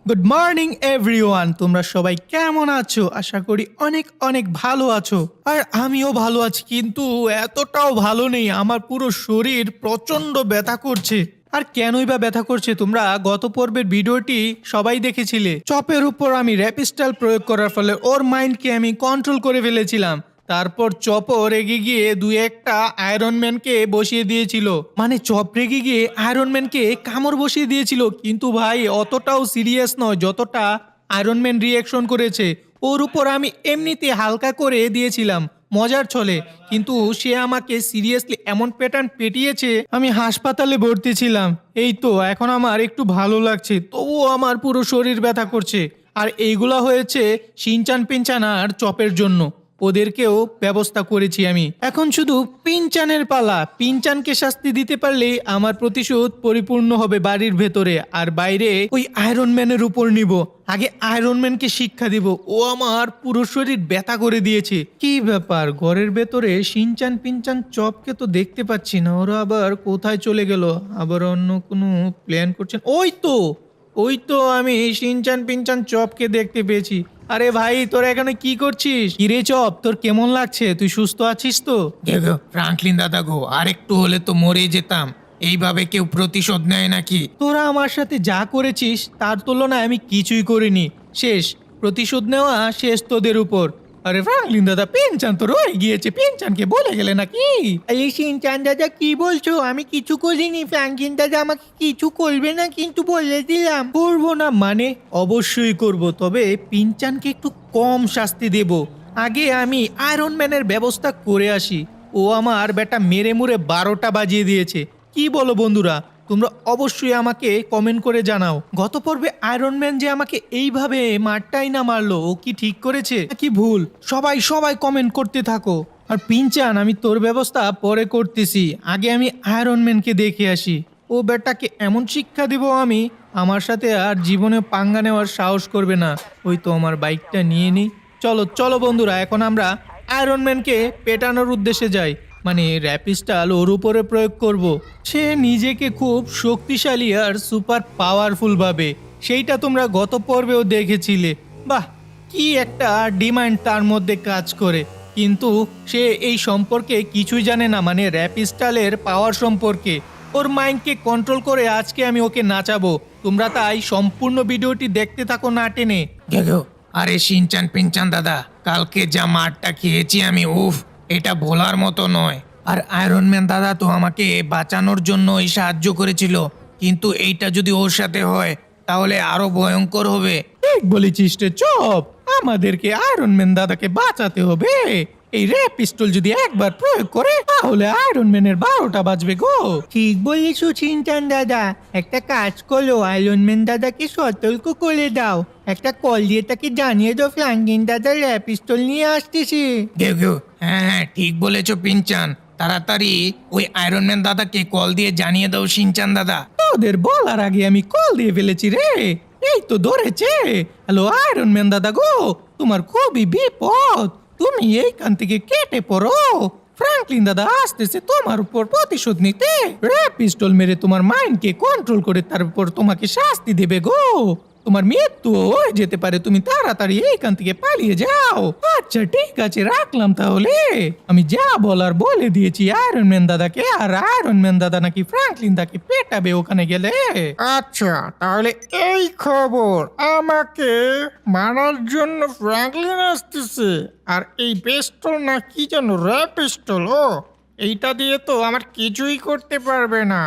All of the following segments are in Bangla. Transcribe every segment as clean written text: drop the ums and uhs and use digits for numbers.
গুড মর্নিং এভরিওয়ান, তোমরা সবাই কেমন আছো? আশা করি অনেক অনেক ভালো আছো। আর আমিও ভালো আছি, কিন্তু এতটাও ভালো নেই। আমার পুরো শরীর প্রচন্ড ব্যথা করছে। আর কেনই বা ব্যথা করছে, তোমরা গত পর্বের ভিডিওটি সবাই দেখেছিলে। চপের উপর আমি র্যাপিস্টাল প্রয়োগ করার ফলে ওর মাইন্ডকে আমি কন্ট্রোল করে ফেলেছিলাম। তারপর চপও রেগে গিয়ে দুই একটা আয়রন ম্যানকে বসিয়ে দিয়েছিল। মানে চপ রেগে গিয়ে আয়রন ম্যানকে কামড় বসিয়ে দিয়েছিল, কিন্তু ভাই অতটাও সিরিয়াস নয় যতটা আয়রন ম্যান রিয়াকশন করেছে। ওর উপর আমি এমনিতে হালকা করে দিয়েছিলাম মজার ছলে, কিন্তু সে আমাকে সিরিয়াসলি এমন প্যাটার্ন পেটিয়েছে আমি হাসপাতালে ভর্তি ছিলাম। এই তো এখন আমার একটু ভালো লাগছে, তবুও আমার পুরো শরীর ব্যথা করছে। আর এইগুলা হয়েছে শিনচান পিনচান আর চপের জন্য। ওদেরকেও ব্যবস্থা করেছি আমি। এখন শুধু পিনচানের পালা। পিনচানকে শাস্তি দিতে পারলেই আমার প্রতিশোধ পরিপূর্ণ হবে বাড়ির ভেতরে, আর বাইরে ওই আয়রন ম্যানের উপর নিব। আগে আয়রন ম্যানকে শিক্ষা দিব, ও আমার পুরো শরীর ব্যথা করে দিয়েছে। কি ব্যাপার, ঘরের ভেতরে শিনচান পিনচান চপকে তো দেখতে পাচ্ছি না, ওরা আবার কোথায় চলে গেল? আবার অন্য কোনো প্ল্যান করছেন? ওই তো আমি শিনচান পিনচান চপকে দেখতে পেয়েছি। আরে ভাই, তোরা এখানে কি করছিস? কিরে চপ, তোর কেমন লাগছে? তুই সুস্থ আছিস তো? দেখো ফ্রাঙ্কলিন দাদা গো, আরেকটু হলে তো মরে যেতাম। এইভাবে কেউ প্রতিশোধ নেয় নাকি? তোরা আমার সাথে যা করেছিস তার তুলনায় আমি কিছুই করিনি। শেষ, প্রতিশোধ নেওয়া শেষ তোদের উপর। আরে ফ্রাঙ্কলিন দাদা, পেনচান তো রয়ে গিয়েছে, পেনচানকে বলে গেলে নাকি? এই শিনচান দাদা কি বলছো? আমি কিছু করিনি। ফ্রাঙ্কলিন দাদা আমাকে কিছু করবে না, কিন্তু বলে দিলাম। করবো না মানে? অবশ্যই করব, তবে পিনচানকে একটু কম শাস্তি দেব। আগে আমি আয়রন ম্যানের ব্যবস্থা করে আসি। ও আমার বেটা মেরে মুরে 12টা বাজিয়ে দিয়েছে। কি বলো বন্ধুরা? তোমরা অবশ্যই আমাকে কমেন্ট করে জানাও, গত পর্বে আয়রন ম্যান যে আমাকে এইভাবে মারটাই না মারলো, ও কি ঠিক করেছে কি ভুল? সবাই সবাই কমেন্ট করতে থাকো। আর পিনচান, আমি তোর ব্যবস্থা পরে করতেছি, আগে আমি আয়রন ম্যানকে দেখে আসি। ও বেটাকে এমন শিক্ষা দিব আমি, আমার সাথে আর জীবনে পাঙ্গা নেওয়ার সাহস করবে না। ওই তো আমার বাইকটা নিয়ে নিই। চলো চলো বন্ধুরা, এখন আমরা আয়রন ম্যানকে পেটানোর উদ্দেশ্যে যাই। মানে র্যাপিস্টাল ওর উপরে প্রয়োগ করব। সে নিজেকে খুব শক্তিশালী আর সুপার পাওয়ারফুল ভাবে, সেইটা তোমরা গত পর্বেও দেখেছিলে। বাহ, কি একটা ডিমান্ড তার মধ্যে কাজ করে, কিন্তু সে এই সম্পর্কে কিছুই জানে না, মানে র্যাপিস্টালের পাওয়ার সম্পর্কে। ওর মাইন্ডকে কন্ট্রোল করে আজকে আমি ওকে নাচাবো। তোমরা তাই সম্পূর্ণ ভিডিওটি দেখতে থাকো না টেনে। দেখো, আরে শিনচান পিনচান দাদা, কালকে যা মারটা খেয়েছি আমি, উফ, এটা বলার মতো নয়। আর আয়রন ম্যান দাদা তো আমাকে বাঁচানোর জন্যই সাহায্য করেছিল, কিন্তু এইটা যদি ওর সাথে হয় তাহলে আরো ভয়ঙ্কর হবে। ঠিক বলেছিস রে চপ, আমাদেরকে আয়রন ম্যান দাদাকে বাঁচাতে হবে। এই রে পিস্তল যদি একবার প্রয়োগ করে তাহলে আয়রন ম্যানের 12টা বাজবে গো। ঠিক বলেছো চিন্তান দাদা, একটা কাজ করো, আয়রন ম্যান দাদাকে সতর্ক করে দাও। একটা কল দিয়ে তাকে জানিয়ে দাও ফ্রাঙ্কলিন দাদা র্যাপ পিস্তল নিয়ে আসতেছে। দেখো, হ্যাঁ হ্যাঁ ঠিক বলেছো পিনচান, তাড়াতাড়ি ওই আয়রন ম্যান দাদাকে কল দিয়ে জানিয়ে দাও শিনচান দাদা। তোদের বলার আগে আমি কল দিয়ে ফেলেছি রে। এই তো ধরেছে। হ্যালো আয়রন ম্যান দাদা গো, তোমার খুবই বিপদ, তুমি এইখান থেকে কেটে পড়ো। ফ্রাঙ্কলিন দাদা আসতেছে তোমার উপর প্রতিশোধ নিতে। র্যাপ পিস্টল মেরে তোমার মাইন্ডকে কন্ট্রোল করে তারপর তোমাকে শাস্তি দেবে গো। তোমার মৃত্যু হয়ে যেতে পারে, তুমি তাড়াতাড়ি এইখান থেকে পালিয়ে যাও। আচ্ছা ঠিক আছে, রাখলাম তাহলে। আমি যা বলার বলে দিয়েছি আয়রন ম্যান দাদাকে, আর আয়রন ম্যান দাদা নাকি ফ্রাঙ্কলিন দাকে পেটাবে ওখানে গেলে। আচ্ছা, তাহলে এই খবর, আমাকে মারার জন্য ফ্র্যাঙ্কলিন আসতেছে। আর এই পিস্তল না কি যেন র্যাপ পিস্তল, ও এইটা দিয়ে তো আমার কিছুই করতে পারবে না।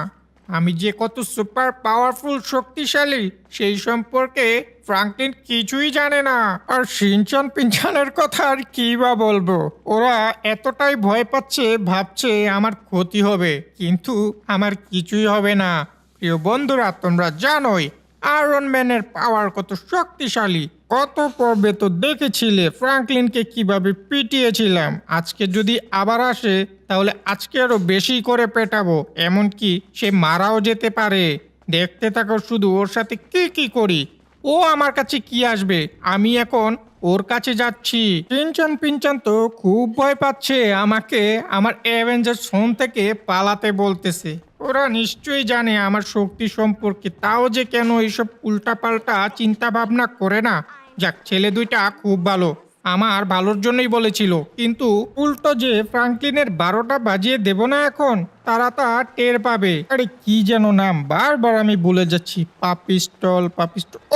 আমি যে কত সুপার পাওয়ারফুল শক্তিশালী সেই সম্পর্কে ফ্রাঙ্কলিন কিছুই জানে না। আর শিনচান পিনচানের কথা আর কি বা বলবো, ওরা এতটাই ভয় পাচ্ছে, ভাবছে আমার ক্ষতি হবে, কিন্তু আমার কিছুই হবে না। প্রিয় বন্ধুরা, তোমরা জানোই আয়রন ম্যানের পাওয়ার কত শক্তিশালী। কত পর্বে তো দেখেছিলে ফ্রাঙ্কলিনকে কিভাবে পিটিয়েছিলাম। আজকে যদি আবার আসে তাহলে আজকে আরো বেশি করে পেটাবো, এমনকি সে মারাও যেতে পারে। দেখতে থাকো শুধু ওর সাথে কি কি করি। ও আমার কাছে কি আসবে, আমি এখন ওর কাছে যাচ্ছি। পিনচান পিনচান তো খুব ভয় পাচ্ছে, আমাকে আমার অ্যাভেঞ্জার্স হোম থেকে পালাতে বলতেছে। ওরা নিশ্চয়ই জানে আমার শক্তি সম্পর্কে, তাও যে কেন এইসব উল্টাপাল্টা চিন্তা ভাবনা করে না। যাক, ছেলে দুইটা খুব ভালো, আমার ভালোর জন্যই বলেছিল। কিন্তু উল্টো যে ফ্রাঙ্কলিনের 12টা বাজিয়ে দেব না এখন, তারা তা টের পাবে। আরে কি যেন নাম, বারবার আমি ভুলে যাচ্ছি। পাপিস্টল।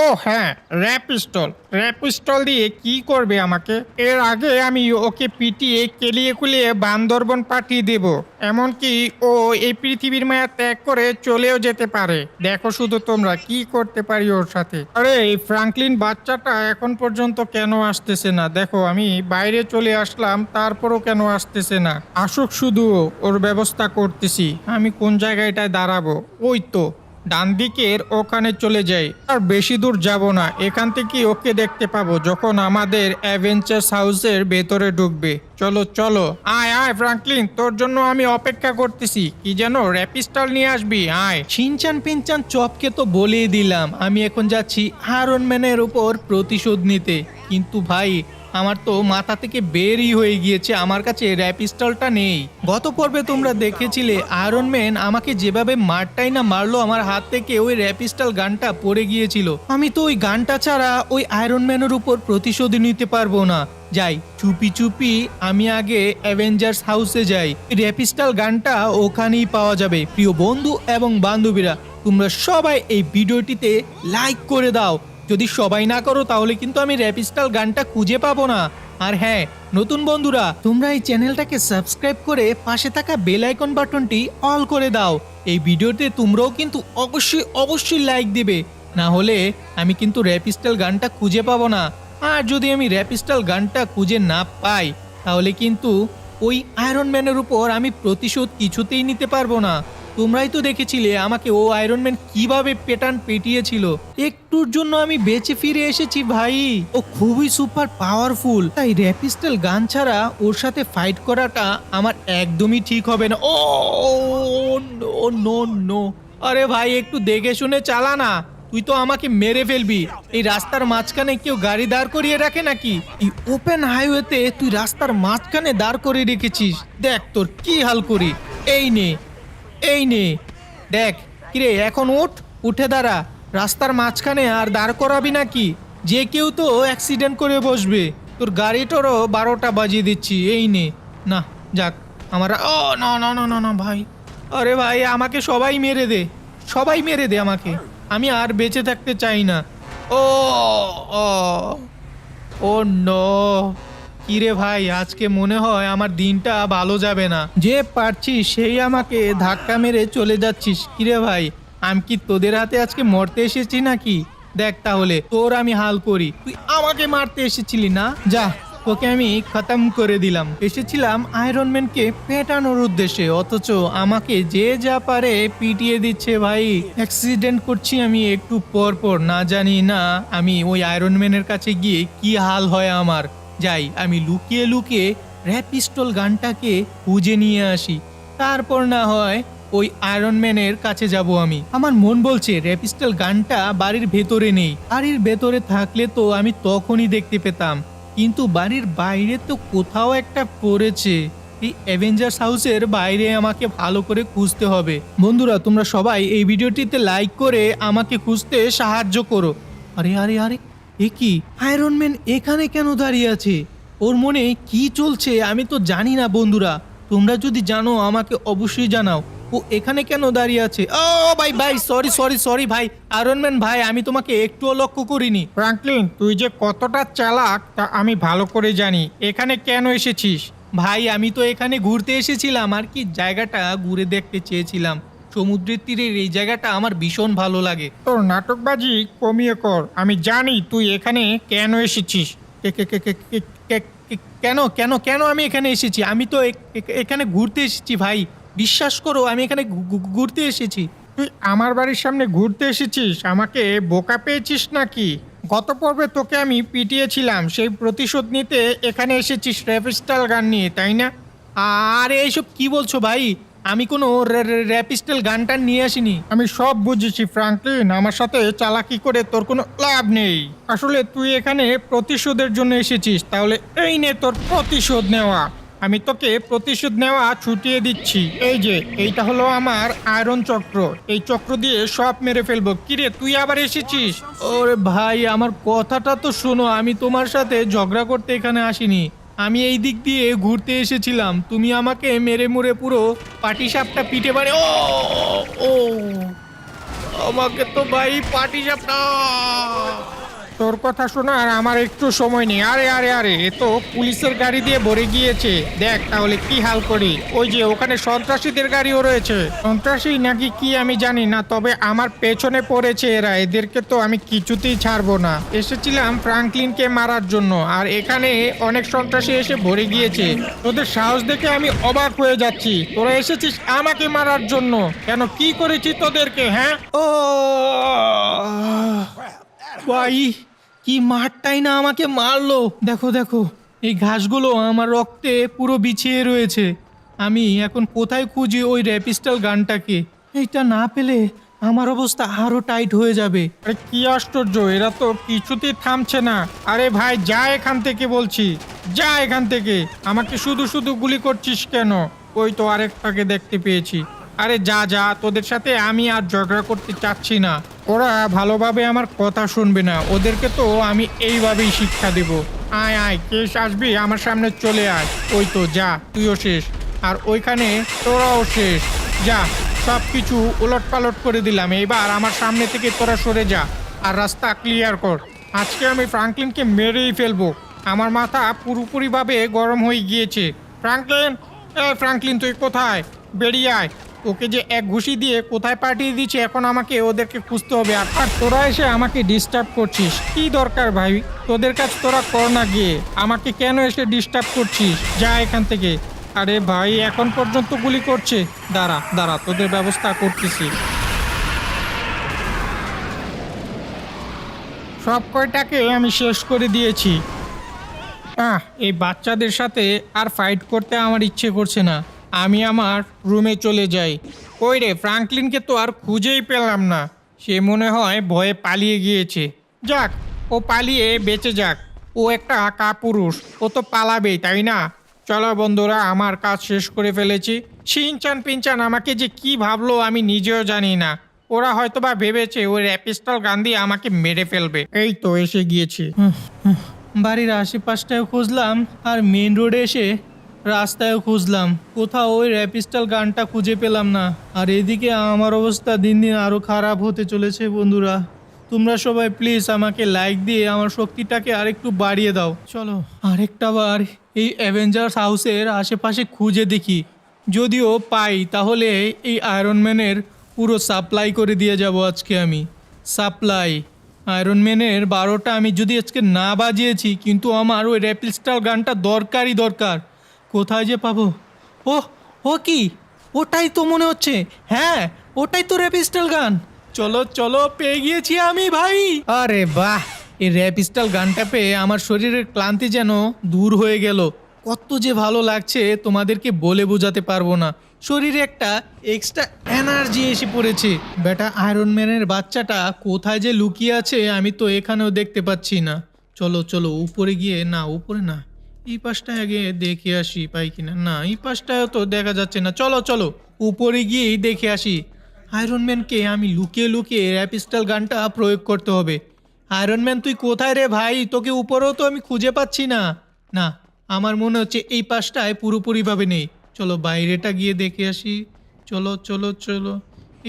ও হ্যাঁ, র্যাপিস্টল দিয়ে কি করবে আমাকে? এর আগে আমি ওকে পিটিয়ে কেলিয়ে কুলিয়ে বান্দরবন পাঠিয়ে দেব। এমনকি ও এই পৃথিবীর মায়া ত্যাগ করে চলেও যেতে পারে। দেখো শুধু তোমরা কি করতে পারি ওর সাথে। আরে এই ফ্রাঙ্কলিন বাচ্চাটা এখন পর্যন্ত কেন আসতেছে না? দেখো আমি বাইরে চলে আসলাম, তারপরও কেন আসতেছে না? আসুক শুধু, ওর ব্যবস্থা করতেছি। আমি কোন জায়গাটায় দাঁড়াবো? ওই তো ডান দিকের ওখানে চলে যাই। আর বেশি দূর যাব না, এখান থেকে ওকে দেখতে পাবো যখন আমাদের অ্যাভেঞ্চার্স হাউসের ভেতরে ঢুকবে। চলো চলো, আয় আয় ফ্রাঙ্কলিন, তোর জন্য আমি অপেক্ষা করতেছি। কি যেন র্যাপিস্টল নিয়ে আসবি, আয়। শিনচান পিনচান চপকে তো বলেই দিলাম আমি এখন যাচ্ছি আয়রন ম্যানের উপর প্রতিশোধ নিতে। কিন্তু ভাই, আমার তো মাথা থেকে বেরই হয়ে গিয়েছে, আমার কাছে র্যাপিস্টলটা নেই। গত পর্বে তোমরা দেখেছিলে আয়রন ম্যান আমাকে যেভাবে মারটাই না মারলো, আমার হাত থেকে ওই র্যাপিস্টল গানটা পড়ে গিয়েছিল। আমি তো ওই গানটা ছাড়া ওই আয়রন ম্যানের উপর প্রতিশোধ নিতে পারবো না। যাই, চুপি চুপি আমি আগে অ্যাভেঞ্জার্স হাউসে যাই। র্যাপিস্টল গানটা ওখানেই পাওয়া যাবে। প্রিয় বন্ধু এবং বান্ধবীরা, তোমরা সবাই এই ভিডিওটিতে লাইক করে দাও। যদি সবাই না করো তাহলে কিন্তু আমি র্যাপিস্টল গানটা খুঁজে পাবো না। আর হ্যাঁ, নতুন বন্ধুরা, তোমরা এই চ্যানেলটাকে সাবস্ক্রাইব করে পাশে থাকা বেল আইকন বাটনটি অল করে দাও। এই ভিডিওতে তোমরাও কিন্তু অবশ্যই লাইক দিবে, না হলে আমি কিন্তু র্যাপিস্টল গানটা খুঁজে পাবো না। আর যদি আমি র্যাপিস্টল গানটা খুঁজে না পাই তাহলে কিন্তু ওই আয়রন ম্যানের উপর আমি প্রতিশোধ কিছুতেই নিতে পারবো না। তোমরাই তো দেখেছিলে আমাকে ও আয়রন ম্যান কিভাবে পেটিয়েছিল। একটুর জন্য আমি বেঁচে ফিরে এসেছি ভাই। ও খুবই সুপার পাওয়ারফুল, তাই র্যাপিস্টল গান ছাড়া ওর সাথে ফাইট করাটা আমার একদমই ঠিক হবে না। ও নো নো, আরে ভাই একটু দেখে শুনে চালা না, তুই তো আমাকে মেরে ফেলবি। এই রাস্তার মাঝখানে কেউ গাড়ি দাঁড় করিয়ে রাখে নাকি? এই ওপেন হাইওয়েতে তুই রাস্তার মাঝখানে দাঁড় করিয়ে রেখেছিস, দেখ তোর কি হাল করি। এই নে দেখ। কিরে, এখন উঠে দাঁড়া। রাস্তার মাঝখানে আর দাঁড় করাবি নাকি? যে কেউ তো অ্যাক্সিডেন্ট করে বসবে। তোর গাড়িটারও 12টা বাজিয়ে দিচ্ছি। এই নে না, যাক আমার। ও না না না না না ভাই, আরে ভাই আমাকে সবাই মেরে দে আমাকে। আমি আর বেঁচে থাকতে চাই না। ও ও নো, কিরে ভাই, আজকে মনে হয় আমার দিনটা ভালো যাবে না। যে পারছিস সেই আমাকে ধাক্কা মেরে চলে যাচ্ছিস। কিরে ভাই, আমি কি তোদের হাতে আজকে মরতে এসেছি নাকি? দেখ তাহলে তোর আমি হাল করি। তুই আমাকে মারতে এসেছিলি না? যা, তোকে আমি খতম করে দিলাম। এসেছিলাম আয়রন ম্যানকে পেটানোর উদ্দেশ্যে, অথচ আমাকে যে যা পারে পিটিয়ে দিচ্ছে ভাই। অ্যাক্সিডেন্ট করছি আমি একটু পর পর, না জানি না আমি ওই আয়রন ম্যানের কাছে গিয়ে কি হাল হয় আমার। যাই, আমি লুকিয়ে লুকিয়ে র্যাপিস্টল গানটাকে খুঁজে নিয়ে আসি, তারপর না হয় ওই আয়রন ম্যানের কাছে যাব আমি। আমার মন বলছে র্যাপিস্টল গানটা বাড়ির ভেতরে নেই। বাড়ির ভেতরে থাকলে তো আমি তখনই দেখতে পেতাম, কিন্তু বাড়ির বাইরে তো কোথাও একটা পড়েছে। এই অ্যাভেঞ্জার্স হাউসের বাইরে আমাকে ভালো করে খুঁজতে হবে। বন্ধুরা, তোমরা সবাই এই ভিডিওটিতে লাইক করে আমাকে খুঁজতে সাহায্য করো। আরে আরে আরে, এ কি? আয়রন ম্যান এখানে কেন দাঁড়িয়ে আছে? ওর মনে কি চলছে আমি তো জানি না। বন্ধুরা, তোমরা যদি জানো আমাকে অবশ্যই জানাও। ও এখানে কেন দাঁড়িয়ে আছে? ও ভাই সরি ভাই, আয়রন ম্যান ভাই, আমি তোমাকে একটুও লক্ষ্য করিনি। ফ্রাঙ্কলিন, তুই যে কতটা চালাক তা আমি ভালো করে জানি। এখানে কেন এসেছিস? ভাই, আমি তো এখানে ঘুরতে এসেছিলাম, আর কি জায়গাটা ঘুরে দেখতে চেয়েছিলাম। সমুদ্রের তীরের এই জায়গাটা আমার ভীষণ ভালো লাগে। তোর নাটকবাজি কমিয়ে কর, আমি জানি তুই এখানে কেন এসেছিস। কেন আমি এখানে এসেছি? আমি তো এখানে ঘুরতে এসেছি ভাই, বিশ্বাস করো আমি এখানে ঘুরতে এসেছি। তুই আমার বাড়ির সামনে ঘুরতে এসেছিস? আমাকে বোকা পেয়েছিস নাকি? গত পর্বে তোকে আমি পিটিয়েছিলাম, সেই প্রতিশোধ নিতে এখানে এসেছিস র্যাপিস্টল গান নিয়ে, তাই না? আরে এইসব কি বলছো ভাই? আমি কোনো র্যাপিস্টল গানটা নিয়ে আসিনি। আমি সব বুঝেছি ফ্রাঙ্কলিন, আমার সাথে চালাকি করে তোর কোনো লাভ নেই। আসলে তুই এখানে প্রতিশোধের জন্য এসেছিস, তাহলে এই নে তোর প্রতিশোধ নেওয়া। আমি তোকে প্রতিশোধ নেওয়া ছুটিয়ে দিচ্ছি। এই যে এইটা হলো আমার আয়রন চক্র, এই চক্র দিয়ে সব মেরে ফেলবো। কিরে তুই আবার এসেছিস? ওরে ভাই, আমার কথাটা তো শোনো। আমি তোমার সাথে ঝগড়া করতে এখানে আসিনি। আমি এই দিক দিয়ে ঘুরতে এসেছিলাম। তুমি আমাকে মেরে মুড়ে পুরো পাটিসাপটা পিঠে বাড়ি। ও ও আমাকে তো ভাই পাটিসাপটা। তোর কথা শোনার আমার একটু সময় নেই। আরে আরে আরে, এ তো পুলিশের গাড়ি দিয়ে ভরে গিয়েছে। দেখ তাহলে কি হাল করি। ওই যে ওখানে সন্ত্রাসীদের গাড়িও রয়েছে। সন্ত্রাসী নাকি কি আমি জানি না, তবে আমার পেছনে পড়েছে এরা। এদেরকে তো আমি কিছুতেই ছাড়বো না। এসেছিলাম ফ্রাঙ্কলিনকে মারার জন্য, আর এখানে অনেক সন্ত্রাসী এসে ভরে গিয়েছে। তোদের সাহস দেখে আমি অবাক হয়ে যাচ্ছি। তোরা এসেছিস আমাকে মারার জন্য। কেন, কি করেছি তোদেরকে? হ্যাঁ, ও ভাই, কি মারটাই না আমাকে মারলো। দেখো দেখো, এই ঘাসগুলো আমার রক্তে পুরো বিছিয়ে রয়েছে। আমি এখন কোথায় খুঁজি ওই র্যাপিস্টাল গানটাকে? এইটা না পেলে আমার অবস্থা আরো টাইট হয়ে যাবে। আরে কি আশ্চর্য, এরা তো কিছুতেই থামছে না। আরে ভাই যা এখান থেকে বলছি, যা এখান থেকে। আমাকে শুধু শুধু গুলি করছিস কেন? ওই তো আরেকটাকে দেখতে পেয়েছি। আরে যা যা, তোদের সাথে আমি আর ঝগড়া করতে চাচ্ছি না। ওরা ভালোভাবে আমার কথা শুনবে না, ওদেরকে তো আমি এইভাবেই শিক্ষা দেব। আয় আয়, কেস আসবি আমার সামনে চলে আয়। ওই তো যা, তুইও শেষ। আর ওইখানে তোরাও শেষ। যা, সব কিছু উলট পালট করে দিলাম। এইবার আমার সামনে থেকে তোরা সরে যা আর রাস্তা ক্লিয়ার কর। আজকে আমি ফ্রাঙ্কলিনকে মেরেই ফেলবো। আমার মাথা পুরোপুরিভাবে গরম হয়ে গিয়েছে। ফ্রাঙ্কলিন, ফ্রাঙ্কলিন তুই কোথায়? বেরিয়ে আয়। ওকে যে এক ঘুষি দিয়ে কোথায় পাঠিয়ে দিচ্ছে, এখন আমাকে ওদেরকে খুঁজতে হবে। আর তোরা এসে আমাকে ডিস্টার্ব করছিস, কি দরকার ভাই? তোদের কাজ তোরা কর না গিয়ে, আমাকে কেন এসে ডিস্টার্ব করছিস? যা এখান থেকে। আরে ভাই এখন পর্যন্ত গুলি করছে। দাঁড়া দাঁড়া, তোদের ব্যবস্থা করতেছি। সব কয়টাকে আমি শেষ করে দিয়েছি। এই বাচ্চাদের সাথে আর ফাইট করতে আমার ইচ্ছে করছে না। আমি আমার রুমে চলে যাই। কই রে, ফ্রাঙ্কলিনকে তো আর খুঁজেই পেলাম না। সে মনে হয় ভয়ে পালিয়ে গিয়েছে। যাক, ও পালিয়ে বেঁচে যাক। ও একটা কাপুরুষ, ও তো পালাবেই, তাই না? চলো বন্ধুরা, আমার কাজ শেষ করে ফেলেছি। শিনচান পিনচান আমাকে যে কি ভাবলো আমি নিজেও জানি না। ওরা হয়তোবা ভেবেছে ওই র্যাপিস্টাল গান দিয়ে আমাকে মেরে ফেলবে। এই তো এসে গিয়েছি। বাড়ির আশেপাশটায় খুঁজলাম, আর মেন রোডে এসে রাস্তায়ও খুঁজলাম। কোথাও ওই র্যাপিস্টাল গানটা খুঁজে পেলাম না। আর এদিকে আমার অবস্থা দিন দিন আরও খারাপ হতে চলেছে। বন্ধুরা, তোমরা সবাই প্লিজ আমাকে লাইক দিয়ে আমার শক্তিটাকে আরেকটু বাড়িয়ে দাও। চলো আরেকটা বার এই অ্যাভেঞ্জার্স হাউসের আশেপাশে খুঁজে দেখি। যদিও পাই তাহলে এই আয়রন ম্যানের পুরো সাপ্লাই করে দিয়ে যাব আজকে আমি। সাপ্লাই আয়রন ম্যানের 12টা আমি যদি আজকে না বাজিয়েছি, কিন্তু আমার ওই র্যাপিস্টাল গানটা দরকারই দরকার। কোথায় যে পাবো? ও ও কি, ওটাই তো মনে হচ্ছে। হ্যাঁ, ওটাই তো র্যাপিস্টাল গান। চলো চলো, পেয়ে গিয়েছি আমি ভাই। আরে বাহ, এই র্যাপিস্টাল গানটা পেয়ে আমার শরীরের ক্লান্তি যেন দূর হয়ে গেল। কত যে ভালো লাগছে তোমাদেরকে বলে বোঝাতে পারবো না। শরীরে একটা এক্সট্রা এনার্জি এসে পড়েছে। বেটা আয়রন ম্যানের বাচ্চাটা কোথায় যে লুকিয়ে আছে আমি তো এখানেও দেখতে পাচ্ছি না। চলো চলো, উপরে গিয়ে, না উপরে না, এই পাশটায় আগে দেখে আসি পাই কিনা। না, এই পাশটায়ও তো দেখা যাচ্ছে না। চলো চলো, উপরে গিয়েই দেখে আসি। আয়রন ম্যানকে আমি লুকিয়ে লুকিয়ে র্যাপিস্টাল গানটা প্রয়োগ করতে হবে। আয়রন ম্যান তুই কোথায় রে ভাই? তোকে উপরেও তো আমি খুঁজে পাচ্ছি না। না, আমার মনে হচ্ছে এই পাশটায় পুরোপুরিভাবে নেই। চলো বাইরেটা গিয়ে দেখে আসি। চলো চলো চলো,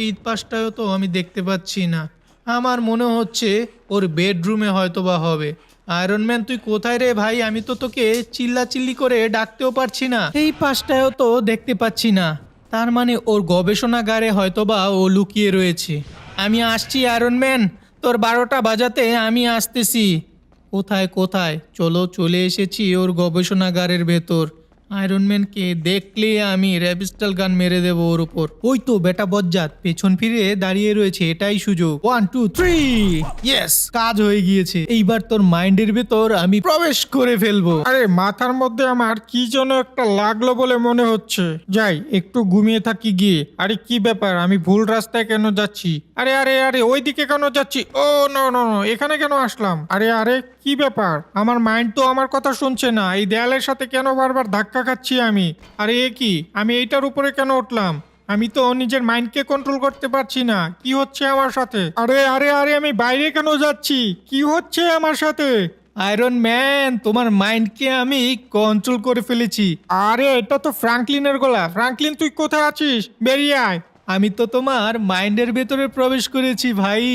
এই পাশটায়ও তো আমি দেখতে পাচ্ছি না। আমার মনে হচ্ছে ওর বেডরুমে হয়তো বা হবে। আয়রন ম্যান তুই কোথায় রে ভাই? আমি তো তোকে চিল্লাচিল্লি করে ডাকতেও পারছি না। এই পাশটায়ও তো দেখতে পাচ্ছি না। তার মানে ওর গবেষণাগারে হয়তোবা ও লুকিয়ে রয়েছে। আমি আসছি আয়রন ম্যান, তোর 12টা বাজাতে আমি আসতেছি। কোথায় কোথায়? চলো চলে এসেছি ওর গবেষণাগারের ভেতর। আয়রন ম্যানকে দেখলে আমি র্যাপিস্টাল গান মেরে দেবো ওর উপর। ওই তো বেটা বজ্জাত পেছন ফিরে দাঁড়িয়ে রয়েছে, এটাই সুযোগ। 1 2 3, ইয়েস, কাজ হয়ে গিয়েছে। এইবার তোর মাইন্ডের ভেতর আমি প্রবেশ করে ফেলবো। আরে মাথার মধ্যে আমার কি যেন একটা লাগলো বলে মনে হচ্ছে। যাই একটু ঘুমিয়ে থাকি গিয়ে। আরে কি ব্যাপার, আমি ভুল রাস্তায় কেন যাচ্ছি? আরে আরে আরে, ওইদিকে কেন যাচ্ছি? ও নো নো নো, এখানে কেন আসলাম? আরে আরে, কি ব্যাপার? আমার মাইন্ড তো আমার কথা শুনছে না। এই দেয়ালের সাথে কেন বারবার ধাক্কা ধাক্কা খাচ্ছি আমি। আরে এ কি, আমি এইটার উপরে কেন উঠলাম? আমি তো নিজের মাইন্ডকে কন্ট্রোল করতে পারছি না। কি হচ্ছে আমার সাথে? আরে আরে আরে আমি বাইরে কেন যাচ্ছি? কি হচ্ছে আমার সাথে? আয়রন ম্যান, তোমার মাইন্ডকে আমি কন্ট্রোল করে ফেলেছি। আরে এটা তো ফ্রাঙ্কলিনের গলা। ফ্রাঙ্কলিন তুই কোথায় আছিস? বেরিয়ে আয়। আমি তো তোমার মাইন্ডের ভেতরে প্রবেশ করেছি ভাই।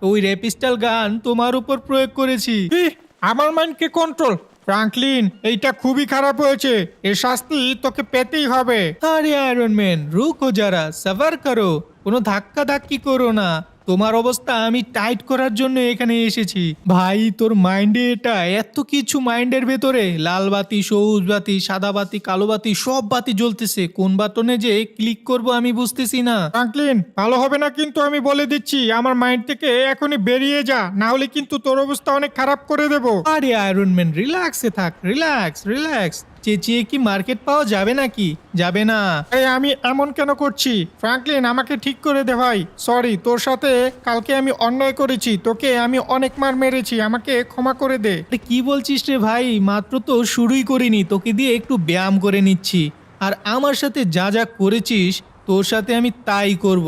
ওই রেপিস্টাল গান তোমার উপর প্রয়োগ করেছি। কি? আমার মাইন্ডকে কন্ট্রোল? ফ্রাঙ্কলিন, এইটা খুবই খারাপ হয়েছে। এর শাস্তি তোকে পেতেই হবে। আরে আয়রন ম্যান, রুকো যারা, সাফার করো, কোনো ধাক্কা ধাক্কি করো না। তোমার অবস্থা আমি টাইট করার জন্য এখানে এসেছি। ভাই তোর মাইন্ডে এটা এত কিছু মাইন্ডের ভেতরে, লাল বাতি, সবুজ বাতি, সাদা বাতি, কালো বাতি, সব বাতি জ্বলতেছে। কোন বাটনে যে ক্লিক করব আমি বুঝতেছি না। ফ্রাঙ্কলিন, ভালো হবে না কিন্তু, আমি বলে দিচ্ছি। আমার মাইন্ড থেকে এখনই বেরিয়ে যা, না হলে কিন্তু তোর অবস্থা অনেক খারাপ করে দেব। আরে আয়রন ম্যান, রিল্যাক্সে থাক, রিল্যাক্স রিল্যাক্স। চেঁচিয়ে কি মার্কেট পাওয়া যাবে নাকি? যাবে না। এই আমি এমন কেন করছি? ফ্রাঙ্কলিন, আমাকে ঠিক করে দে ভাই। সরি, তোর সাথে কালকে আমি অন্যায় করেছি। তোকে আমি অনেক মার মেরেছি, আমাকে ক্ষমা করে দে। আরে কি বলছিস রে ভাই? মাত্র তো শুরুই করিনি, তোকে দিয়ে একটু ব্যায়াম করে নিচ্ছি। আর আমার সাথে যা যা করেছিস তোর সাথে আমি তাই করব।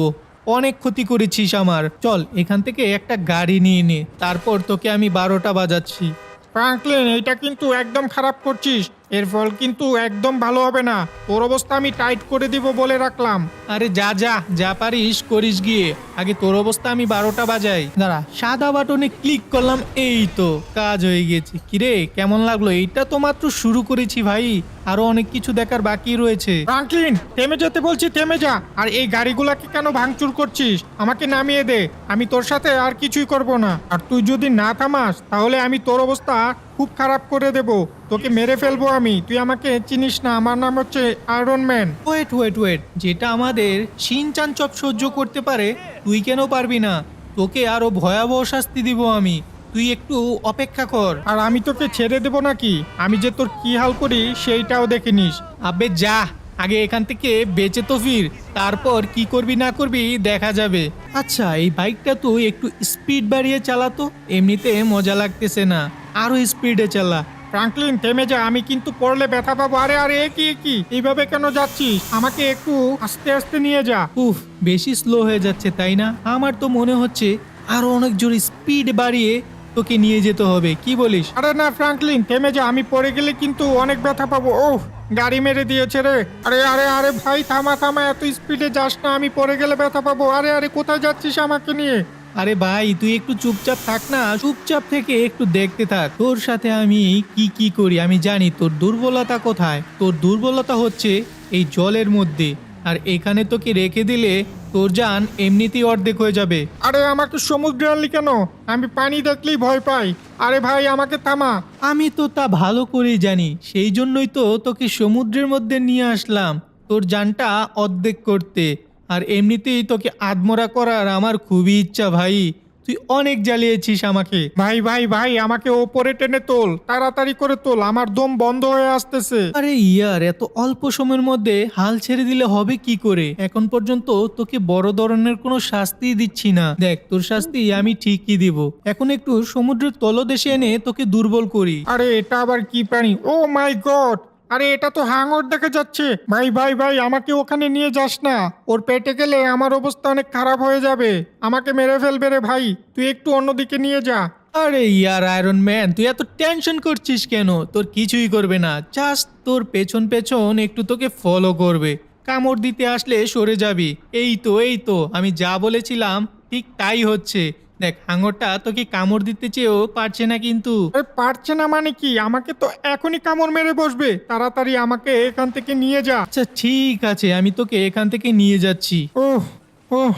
অনেক ক্ষতি করেছিস আমার। চল এখান থেকে একটা গাড়ি নিয়ে নে, তারপর তোকে আমি 12টা বাজাচ্ছি। ফ্রাঙ্কলিন, এইটা কিন্তু একদম খারাপ করছিস। এর ফল কিন্তু একদম ভালো হবে না। তোর অবস্থা আমি টাইট করে দিব বলে রাখলাম। আরে যা যা যা পারিস করিস গিয়ে। আগে তোর অবস্থা আমি 12টা বাজাই। দাঁড়া, সাদা বাটনে ক্লিক করলাম, এই তো কাজ হয়ে গেছে। কিরে কেমন লাগলো? এইটা তো মাত্র শুরু করেছি ভাই, আরো অনেক কিছু দেখার বাকি রয়েছে। ফ্রাঙ্কলিন, থেমে যেতে বলছি, থেমে যা। আর এই গাড়িগুলাকে কেন ভাঙচুর করছিস? আমাকে নামিয়ে দে, আমি তোর সাথে আর কিছুই করব না। আর তুই যদি না থামাস তাহলে আমি তোর অবস্থা খুব খারাপ করে দেব। তোকে মেরে ফেলবো আমি। তুই আমাকে চিনিস না, আমার নাম হচ্ছে Iron Man. Wait wait wait, যেটা আমাদের শিনচান চপ সহ্য করতে পারে তুই কেন পারবি না? তোকে আরো ভয়াবহ শাস্তি দিব আমি, তুই একটু অপেক্ষা কর। আর আমি তোকে ছেড়ে দেব নাকি? আমি যে তোর কি হাল করি সেইটাও দেখে নিস। আবে যা, আগে এখান থেকে বেঁচে তো ফির, তারপর কি করবি না করবি দেখা যাবে। আচ্ছা এই বাইকটা তুই একটু স্পিড বাড়িয়ে চালাতো, এমনিতে মজা লাগতেছে না, আরো স্পিডে চালা। ফ্রাঙ্কলিন, থেমে যা, আমি কিন্তু পড়লে ব্যথা পাবো। আরে আরে এ কি এইভাবে কেন যাচ্ছিস? আমাকে একটু আস্তে আস্তে নিয়ে যা। উফ, বেশি স্লো হয়ে যাচ্ছে তাই না? আমার তো মনে হচ্ছে আরো অনেক জোরে স্পিড বাড়িয়ে তোকে নিয়ে যেতে হবে, কি বলিস? আরে না ফ্রাঙ্কলিন, থেমে যা, আমি পড়ে গেলে কিন্তু অনেক ব্যথা পাবো। ওহ, গাড়ি মেরে দিয়েছে রে। আরে আরে আরে ভাই, থামা থামা, এত স্পিডে যাস না, আমি পড়ে গেলে ব্যথা পাবো। আরে আরে কোথায় যাচ্ছিস আমাকে নিয়ে? আরে ভাই তুই একটু চুপচাপ থাক না, চুপচাপ থেকে একটু দেখতে থাক। তোর সাথে আমি কি কি করি আমি জানি। তোর দুর্বলতা কোথায়? তোর দুর্বলতা হচ্ছে এই জলের মধ্যে, আর এখানে তোকে রেখে দিলে তোর জান এমনিতেই অর্ধেক হয়ে যাবে। আরে আমাকে সমুদ্রে আনলি কেন? আমি পানি দেখলেই ভয় পাই। আরে ভাই আমাকে থামা। আমি তো তা ভালো করেই জানি, সেই জন্যই তো তোকে সমুদ্রের মধ্যে নিয়ে আসলাম, তোর জানটা অর্ধেক করতে। আর এমনিতেই তোকে আদমরা করার আমার খুবই ইচ্ছা ভাই, তুই অনেক জ্বালিয়েছিস আমাকে। ভাই ভাই ভাই, আমাকে ওপরে টেনে তোল, তাড়াতাড়ি করে তোল, আমার দম বন্ধ হয়ে আসতেছে। আরে ইয়ার, এত অল্প সময়ের মধ্যে হাল ছেড়ে দিলে হবে কি করে? এখন পর্যন্ত তোকে বড় ধরনের কোনো শাস্তি দিচ্ছি না, দেখ তোর শাস্তি আমি ঠিকই দিব। এখন একটু সমুদ্রের তলদেশে এনে তোকে দুর্বল করি। আরে এটা আবার কি প্রাণী? ও মাই গড, আরে এটা তো হাঙর দেখা যাচ্ছে। ভাই ভাই ভাই, আমাকে ওখানে নিয়ে যাস না, ওর পেটে গেলে আমার অবস্থা অনেক খারাপ হয়ে যাবে, আমাকে মেরে ফেলবে রে ভাই। তুই একটু অন্যদিকে নিয়ে যা। আরে ইয়ার আয়রন ম্যান, তুই এত টেনশন করছিস কেন? তোর কিছুই করবে না, জাস্ট তোর পেছন পেছন একটু তোকে ফলো করবে, কামড় দিতে আসলে সরে যাবি। এই তো এই তো, আমি যা বলেছিলাম ঠিক তাই হচ্ছে। দেখ হাঙরটা তোকে কামড় দিতে চেয়েও পারছে না কিন্তু। আরে পারছে না মানে কি? আমাকে তো এখনই কামড় মেরে বসবে। তাড়াতাড়ি আমাকে এখান থেকে নিয়ে যা। আচ্ছা ঠিক আছে, আমি তোকে এখান থেকে নিয়ে যাচ্ছি। ওহ ওহ,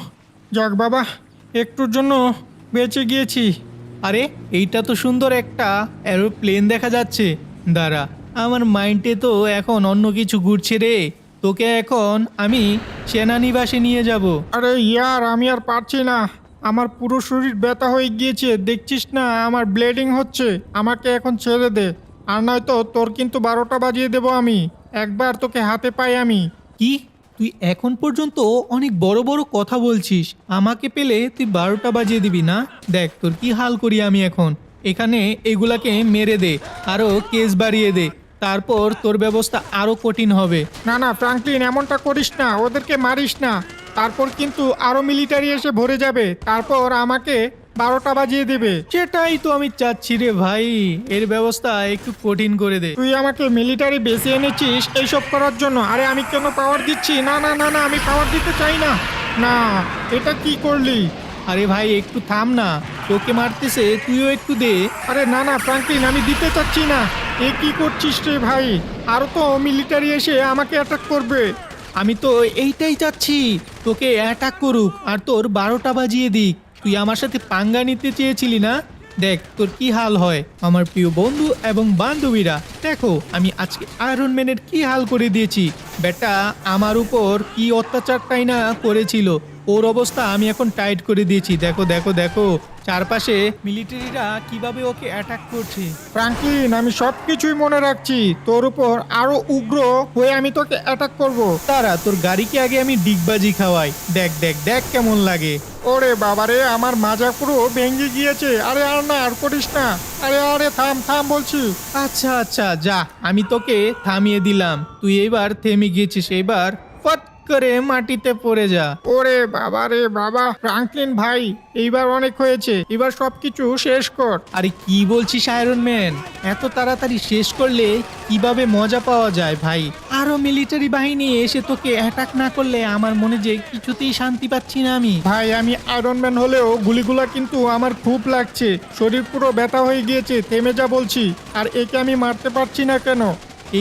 যাক বাবা, একটুর জন্য বেঁচে গিয়েছি। আরে এইটা তো সুন্দর একটা এরোপ্লেন দেখা যাচ্ছে। দাঁড়া, আমার মাইন্ডে তো এখন অন্য কিছু ঘুরছে রে। তোকে এখন আমি সেনানিবাসে নিয়ে যাব। আরে ইয়ার, আমি আর পারছি না, আমার পুরো শরীর ব্যথা হয়ে গিয়েছে, দেখছিস না আমার ব্লিডিং হচ্ছে। আমাকে এখন ছেড়ে দে, আর নয়তো তোর কিন্তু 12টা বাজিয়ে দেবো আমি, একবার তোকে হাতে পাই আমি। কি? তুই এখন পর্যন্ত অনেক বড় বড় কথা বলছিস, আমাকে পেলে তুই 12টা বাজিয়ে দিবি না? দেখ তোর কি হাল করি আমি এখন। এখানে এগুলাকে মেরে দে, আরো কেস বাড়িয়ে দে, তারপর তোর ব্যবস্থা আরো কঠিন হবে। না না ফ্রাঙ্কলিন, এমনটা করিস না, ওদেরকে মারিস না। তারপর কিন্তু আরো মিলিটারি এসে ভরে যাবে, তারপর আমাকে 12টা বাজিয়ে দেবে। সেটাই তো আমি চাচ্ছি রে ভাই, এর ব্যবস্থা একটু কঠিন করে দে। তুই আমাকে মিলিটারি বেশি এনেছিস এইসব করার জন্য। আরে আমি কেন পাওয়ার দিচ্ছি? না না না না, আমি পাওয়ার দিতে চাই না। না, এটা কি করলি? আরে ভাই একটু থাম না, তোকে মারতেছে, তুইও একটু দে। আরে না না ফ্রাঙ্কলিন, আমি দিতে চাচ্ছি না। এ কি করছিস রে ভাই? আরো তো মিলিটারি এসে আমাকে অ্যাটাক করবে। আমি তো এইটাই চাচ্ছি, তোকে অ্যাটাক করুক আর তোর 12টা বাজিয়ে দিক। তুই আমার সাথে পাঙ্গা নিতে চেয়েছিলি না, দেখ তোর কি হাল হয়। আমার প্রিয় বন্ধু এবং বান্ধবীরা, দেখো আমি আজকে আয়রন ম্যানের কি হাল করে দিয়েছি। বেটা আমার উপর কি অত্যাচারটাই না করেছিল, ওর অবস্থা আমি এখন টাইট করে দিয়েছি। দেখো দেখো দেখো, চারপাশে মিলিটারিরা কিভাবে ওকে অ্যাটাক করছে। ফ্রাঙ্কলিন, আমি সবকিছুই মনে রাখছি। তোর উপর আরো উগ্র হয়ে আমি তোকে অ্যাটাক করব। তারা তোর গাড়িকে আগে আমি ডিগবাজি খাওয়াই, দেখ দেখ দেখ কেমন লাগে। ওরে বাবারে, আমার মাজা পুরো ভেঙে গিয়েছে। আরে আর না, আর করিস না। আরে আরে থাম থাম বলছি। আচ্ছা আচ্ছা যা, আমি তোকে থামিয়ে দিলাম, তুই এবার থেমে গিয়েছিস, এবার ফট করে মাটিতে পড়ে যা। ওরে বাবা রে বাবা, ফ্রাঙ্কলিন ভাই, এইবার অনেক হয়েছে, এবার সবকিছু শেষ কর। আরে কি বলছিস আয়রন ম্যান, এত তাড়াতাড়ি শেষ করলে কিভাবে মজা পাওয়া যায় ভাই? আরো মিলিটারি বাহিনী এসে তোকে অ্যাটাক না করলে আমার মনে যে কিছুতেই শান্তি পাচ্ছি না আমি। ভাই আমি আয়রন ম্যান হলেও গুলিগুলা কিন্তু আমার খুব লাগছে, শরীর পুরো ব্যথা হয়ে গিয়েছে, থেমে যা বলছি। আর একে আমি মারতে পারছি না কেন?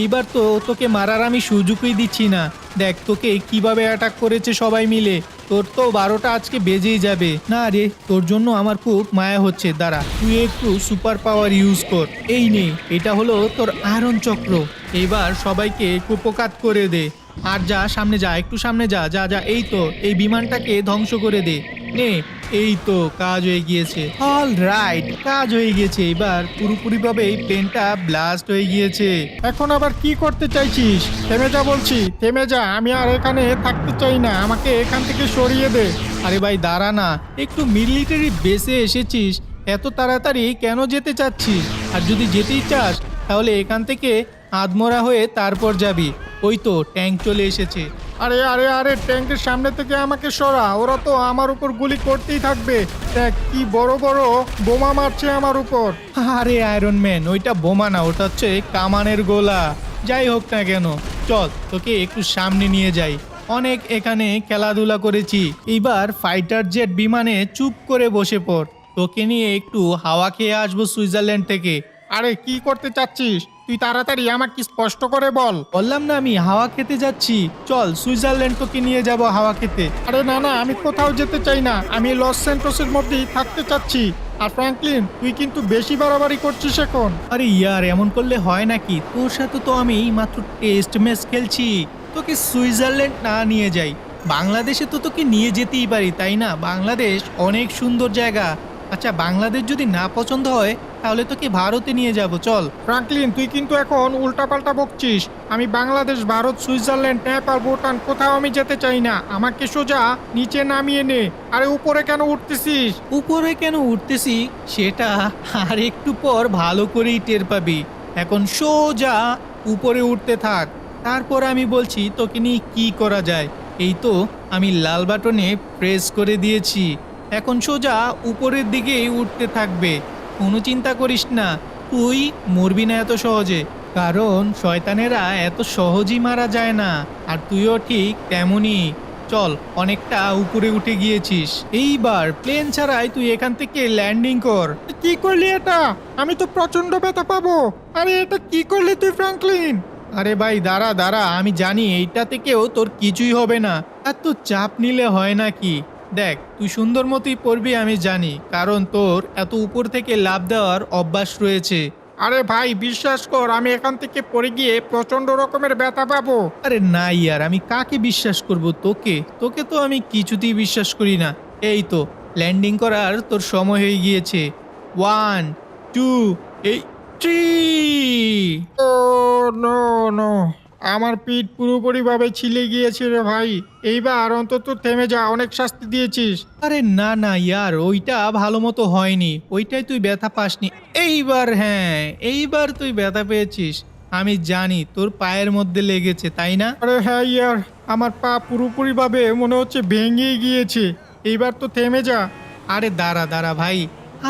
এইবার তো তোকে মারার আমি সুযোগই দিচ্ছি না। দেখ তোকে কিভাবে অ্যাটাক করেছে সবাই মিলে, তোর তো 12টা আজকে বেজেই যাবে। না রে, তোর জন্য আমার খুব মায়া হচ্ছে, দাঁড়া তুই একটু সুপার পাওয়ার ইউজ কর। এই নে, এটা হলো তোর আয়রন চক্র, এবার সবাইকে কুপকাত করে দে। আর যা সামনে যা, একটু সামনে যা যা যা, এই তো এই বিমানটাকে ধ্বংস করে দে। নে, এই তো কাজ হয়ে গিয়েছে। অল রাইট, কাজ হয়ে গিয়েছে, এবার পুরোপুরিভাবে এই প্লেনটা ব্লাস্ট হয়ে গিয়েছে। এখন আবার কি করতে চাইছিস? থেমে যা বলছি, থেমে যা। আমি আর এখানে থাকতে চাই না, আমাকে এখান থেকে সরিয়ে দে। আরে ভাই দাঁড়া না, একটু মিলিটারি বেসে এসেছিস, এত তাড়াতাড়ি কেন যেতে চাচ্ছিস? আর যদি যেতেই চাস তাহলে এখান থেকে আধমরা হয়ে তারপর যাবি। ওই তো ট্যাঙ্ক চলে এসেছে। আরে আরে আরে, ট্যাঙ্কের সামনে থেকে আমাকে সরা, ওরা তো আমার উপর গুলি করতেই থাকবে। দেখ কি বড় বড় বোমা মারছে আমার উপর। আরে আয়রন ম্যান, ওইটা বোমা না, ওটা হচ্ছে কামানের গোলা। যাই হোক না কেন, চল তোকে একটু সামনে নিয়ে যাই। অনেক এখানে খেলাধুলা করেছি, এইবার ফাইটার জেট বিমানে চুপ করে বসে পড়, তোকে নিয়ে একটু হাওয়া খেয়ে আসবো সুইজারল্যান্ড থেকে। আরে কি করতে চাচ্ছিস তুই? তাড়াতাড়ি আমাকে স্পষ্ট করে বল। বললাম না আমি হাওয়া খেতে যাচ্ছি, চল সুইজারল্যান্ড তোকে নিয়ে যাব হাওয়া খেতে। আরে না না, আমি কোথাও যেতে চাই না, আমি লস স্যান্টোসের মধ্যেই থাকতে চাচ্ছি। আর ফ্র্যাঙ্কলিন, তুই কিন্তু বেশি বাড়াবাড়ি করছিস এখন। আরে ইয়ার, এমন করলে হয় নাকি? তোর সাথে তো আমি মাত্র টেস্ট ম্যাচ খেলছি, তোকে সুইজারল্যান্ড না নিয়ে যাই? বাংলাদেশে তো তোকে নিয়ে যেতেই পারি, তাই না? বাংলাদেশ অনেক সুন্দর জায়গা। আচ্ছা বাংলাদেশ যদি না পছন্দ হয় তাহলে তোকে ভারতে নিয়ে যাব, চল। ফ্র্যাঙ্কলিন, তুই কিন্তু এখন উল্টাপাল্টা বকছিস। আমি বাংলাদেশ, ভারত, সুইজারল্যান্ড, নেপাল, ভুটান কোথাও আমি যেতে চাই না। আমাকে সোজা নিচে নামিয়ে নে। আরে উপরে কেন উঠতেছিস? উপরে কেন উঠতেছি সেটা আর একটু পর ভালো করেই টের পাবি। এখন সোজা উপরে উঠতে থাক, তারপর আমি বলছি তোকে নিয়ে কি করা যায়। এই তো আমি লাল বাটনে প্রেস করে দিয়েছি, এখন সোজা উপরের দিকেই উঠতে থাকবে। কোনো চিন্তা করিস না, তুই মরবি না এত সহজে, কারণ শয়তানেরা এত সহজেই মারা যায় না। আর তুইও ঠিক তেমনই। চল, অনেকটা উপরে উঠে গিয়েছিস, এইবার প্লেন ছাড়াই তুই এখান থেকে ল্যান্ডিং কর। কি করলি এটা? আমি তো প্রচন্ড ব্যথা পাবো। আরে এটা কি করলি তুই ফ্র্যাঙ্কলিন? আরে ভাই দাঁড়া দাঁড়া, আমি জানি এইটা থেকেও তোর কিছুই হবে না, এত চাপ নিলে হয় নাকি? দেখ তুই সুন্দর মতোই পড়বি আমি জানি, কারণ তোর এত উপর থেকে লাফ দেওয়ার অভ্যাস রয়েছে। আরে ভাই বিশ্বাস কর, আমি এখান থেকে পড়ে গিয়ে প্রচন্ড রকমের ব্যথা পাবো। আরে না ইয়ার, আমি কাকে বিশ্বাস করব? তোকে তোকে তো আমি কিছুতেই বিশ্বাস করি না। এই তো ল্যান্ডিং করার তোর সময় হয়ে গিয়েছে। 1 2 এই 3। ও নো নো, আমার পিঠ পুরোপুরিভাবে ছিলে গিয়েছে রে ভাই। এইবার অন্তত থেমে যা, অনেক শাস্তি দিয়েছিস। আরে না না ইয়ার, ওইটা ভালো মতো হয়নি, ওইটাই তুই ব্যথা পাসনি। এইবার হ্যাঁ, এইবার তুই ব্যথা পেয়েছিস। আমি জানি তোর পায়ের মধ্যে লেগেছে তাই না? আরে হ্যাঁ ইয়ার, আমার পা পুরোপুরিভাবে মনে হচ্ছে ভেঙে গিয়েছে। এইবার তো থেমে যা। আরে দাঁড়া দাঁড়া ভাই,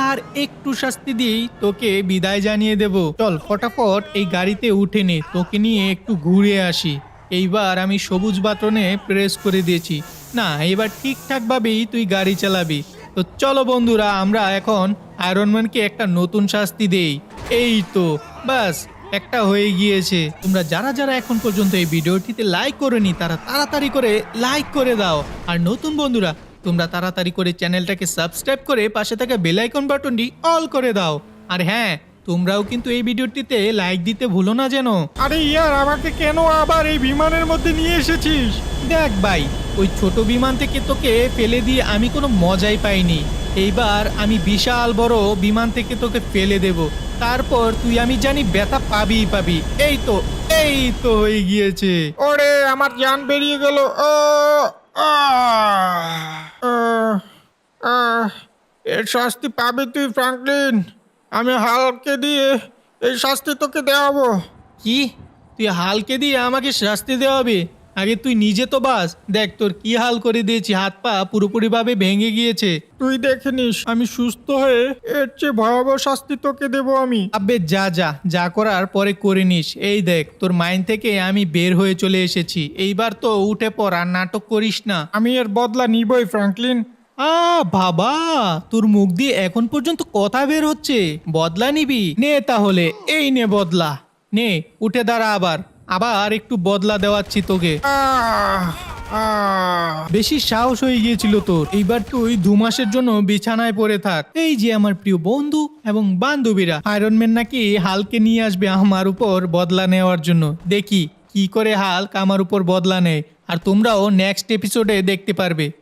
আর একটু শাস্তি দিয়েই তোকে বিদায় জানিয়ে দেব। চল ফটাফট এই গাড়িতে উঠে নে, তোকে নিয়ে একটু ঘুরে আসি। এইবার আমি সবুজ বাটনে প্রেস করে দিয়েছি, না এবার ঠিকঠাকভাবেই তুই গাড়ি চালাবি। তো চলো বন্ধুরা, আমরা এখন আয়রন ম্যানকে একটা নতুন শাস্তি দেই। এই তো বাস, একটা হয়ে গিয়েছে। তোমরা যারা যারা এখন পর্যন্ত এই ভিডিওটিতে লাইক করেনি তারা তাড়াতাড়ি করে লাইক করে দাও। আর নতুন বন্ধুরা, তোমরা তাড়াতাড়ি করে চ্যানেলটাকে সাবস্ক্রাইব করে পাশে থাকা বেল আইকন বাটনটি অল করে দাও। আর হ্যাঁ, তোমরাও কিন্তু এই ভিডিওটিতে লাইক দিতে ভুলো না যেন। আরে ইয়ার, আমাকে কেন আবার এই বিমানের মধ্যে নিয়ে এসেছিস? দেখ ভাই, ওই ছোট বিমান থেকে তোকে ফেলে দিয়ে আমি কোনো মজাই পাইনি। এইবার আমি বিশাল বড় বিমান থেকে তোকে ফেলে দেব, তারপর তুই আমি জানি ব্যথা পাবিই পাবি। এই তো হয়ে গিয়েছে। ওরে আমার জান বেরিয়ে গেল। ও এর শাস্তি পাবি তুই ফ্র্যাঙ্কলিন। আমি হালকে দিয়ে এই শাস্তি তোকে দেওয়াবো। কি? তুই হালকে দিয়ে আমাকে শাস্তি দেওয়াবে? আগে তুই নিজে তো বাস, দেখ তোর কি হাল করে দিয়েছি, হাত পা পুরোপুরিভাবে ভেঙে গিয়েছে। তুই দেখে নিস, আমি সুস্থ হয়ে এর চেয়ে ভয়াবহ শাস্তি তোকে দেবো আমি। আবে যা যা যা করার পরে করে নিস। এই দেখ তোর মাইন্ড থেকে আমি বের হয়ে চলে এসেছি, এইবার তো উঠে পড় আর নাটক করিস না। আমি এর বদলা নিবই ফ্র্যাঙ্কলিন। বাবা, তোর মুখ দিয়ে এখন পর্যন্ত কথা বের হচ্ছে, বদলা নিবি? নে তাহলে, এই নে বদলা নে, উঠে দাঁড়া। আবার আবার একটু বদলা দেওয়াচ্ছি তোকে। বেশি সাহস হয়ে গিয়েছিল তোর, এইবার তুই 2 মাসের জন্য বিছানায় পড়ে থাক। এই যে আমার প্রিয় বন্ধু এবং বান্ধবীরা, আয়রন ম্যান নাকি হালকে নিয়ে আসবে আমার উপর বদলা নেওয়ার জন্য। দেখি কি করে হাল্ক আমার উপর বদলা নেয়, আর তোমরাও নেক্সট এপিসোডে দেখতে পারবে।